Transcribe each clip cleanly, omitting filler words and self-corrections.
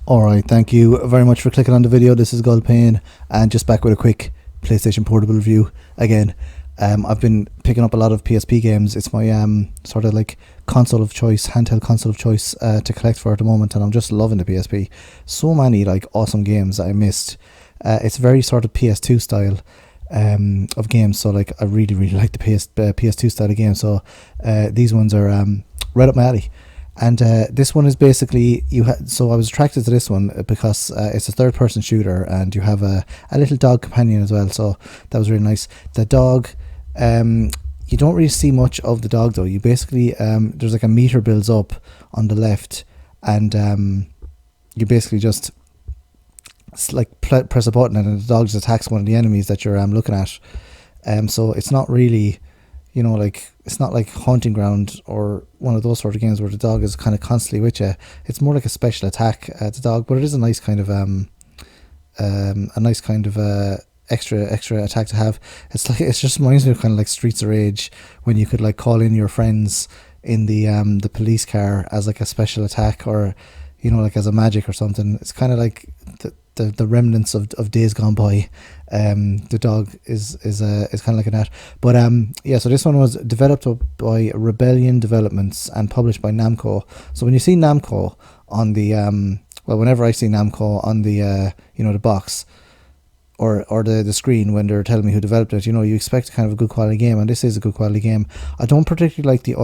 Alright, thank you very much for clicking on the video. This is Payne, and just back with a quick PlayStation Portable review again. I've been picking up a lot of PSP games. It's my sort of like console of choice, handheld console of choice to collect for at the moment, and I'm just loving the PSP. So many like awesome games that I missed. It's very sort of PS2 style of games, so like I really like the PS2 style of games. So these ones are right up my alley. And this one is basically so I was attracted to this one because it's a third person shooter, and you have a little dog companion as well, so that was really nice. The dog, you don't really see much of the dog though. You basically there's like a meter builds up on the left, and you basically just like press a button and the dog just attacks one of the enemies that you're looking at. So it's not really, like, it's not like Haunting Ground or one of those sort of games where the dog is kind of constantly with you. It's more like a special attack, the dog, but it is a nice kind of extra attack to have. It's like, it just reminds me of kind of like Streets of Rage, when you could like call in your friends in the police car as like a special attack, or like as a magic or something. It's kind of like the remnants of days gone by. The dog is kind of like a that. But yeah, so this one was developed by Rebellion Developments and published by Namco. So when you see Namco on the well, whenever I see Namco on the the box or the screen when they're telling me who developed it, you expect kind of a good quality game, and this is a good quality game. I don't particularly like the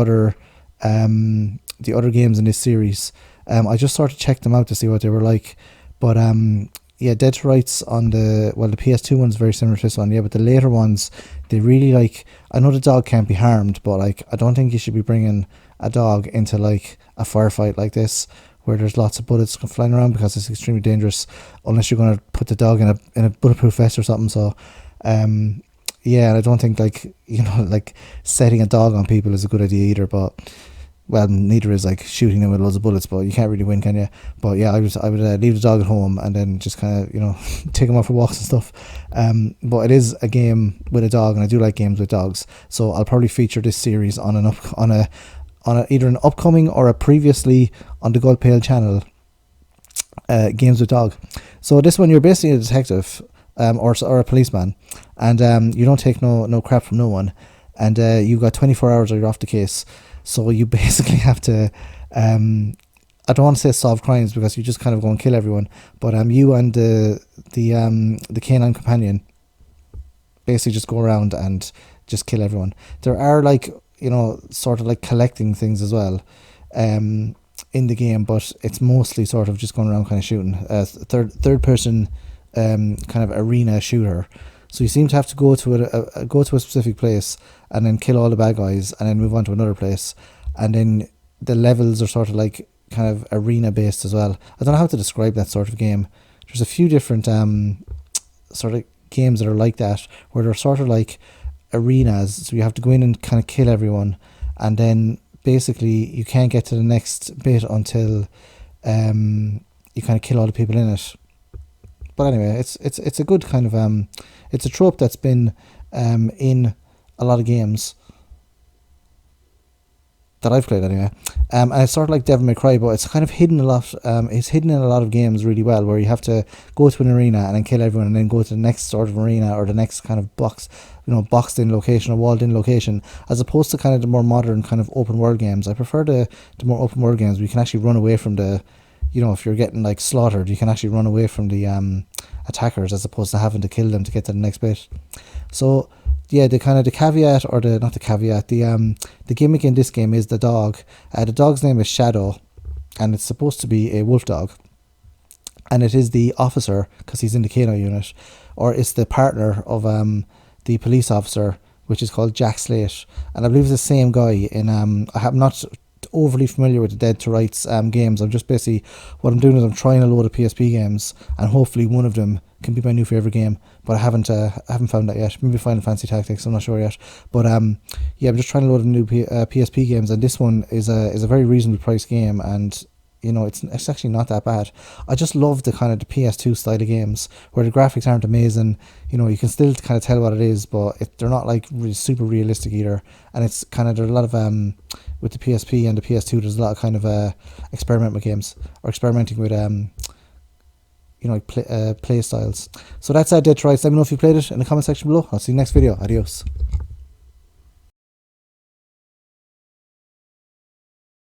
other games in this series. I just sort of checked them out to see what they were like, but yeah, Dead to Rights on the PS2 one's very similar to this one, yeah, but the later ones, they really like, I know the dog can't be harmed, but like, I don't think you should be bringing a dog into like a firefight like this, where there's lots of bullets flying around, because it's extremely dangerous unless you're going to put the dog in a bulletproof vest or something. So yeah, and I don't think like, like setting a dog on people is a good idea either, but well, neither is like shooting them with loads of bullets, but you can't really win, can you? But yeah, I would leave the dog at home and then just kind of take him out for walks and stuff. But it is a game with a dog, and I do like games with dogs, so I'll probably feature this series on either an upcoming or a previously on the Pale channel, games with dog. So this one, you're basically a detective, or a policeman, and you don't take no crap from no one, and you've got 24 hours or you're off the case. So you basically have to, I don't want to say solve crimes, because you just kind of go and kill everyone, but you and the canine companion basically just go around and just kill everyone. There are like, sort of like collecting things as well in the game, but it's mostly sort of just going around kind of shooting. Third person kind of arena shooter. So you seem to have to go to a specific place and then kill all the bad guys and then move on to another place. And then the levels are sort of like kind of arena based as well. I don't know how to describe that sort of game. There's a few different sort of games that are like that, where they're sort of like arenas. So you have to go in and kind of kill everyone, and then basically you can't get to the next bit until you kind of kill all the people in it. But anyway, it's a good kind of it's a trope that's been in a lot of games that I've played anyway. And it's sort of like Devil May Cry, but it's kind of hidden a lot. It's hidden in a lot of games really well, where you have to go to an arena and then kill everyone, and then go to the next sort of arena or the next kind of boxed in location or walled in location, as opposed to kind of the more modern kind of open world games. I prefer the more open world games where you can actually run away from the, if you're getting like slaughtered, you can actually run away from the attackers, as opposed to having to kill them to get to the next bit. So yeah, the caveat, or the gimmick in this game is the dog. The dog's name is Shadow, and it's supposed to be a wolf dog, and it is the officer, because he's in the canine unit, or it's the partner of the police officer, which is called Jack Slate, and I believe it's the same guy in I'm not overly familiar with the Dead to Rights games. I'm just basically, what I'm doing is I'm trying a load of PSP games, and hopefully one of them can be my new favourite game, but I haven't found that yet. Maybe Final Fantasy Tactics, I'm not sure yet, but yeah, I'm just trying a load of new PSP games, and this one is a very reasonably priced game, and it's actually not that bad. I just love the kind of the PS2 style of games, where the graphics aren't amazing, you can still kind of tell what it is, but they're not like really super realistic either, and it's kind of, there's a lot of with the PSP and the PS2, there's a lot of kind of experiment with games, or experimenting with play styles. So that's Dead to Rights. Let me know if you played it in the comment section below. I'll see you next video. Adios.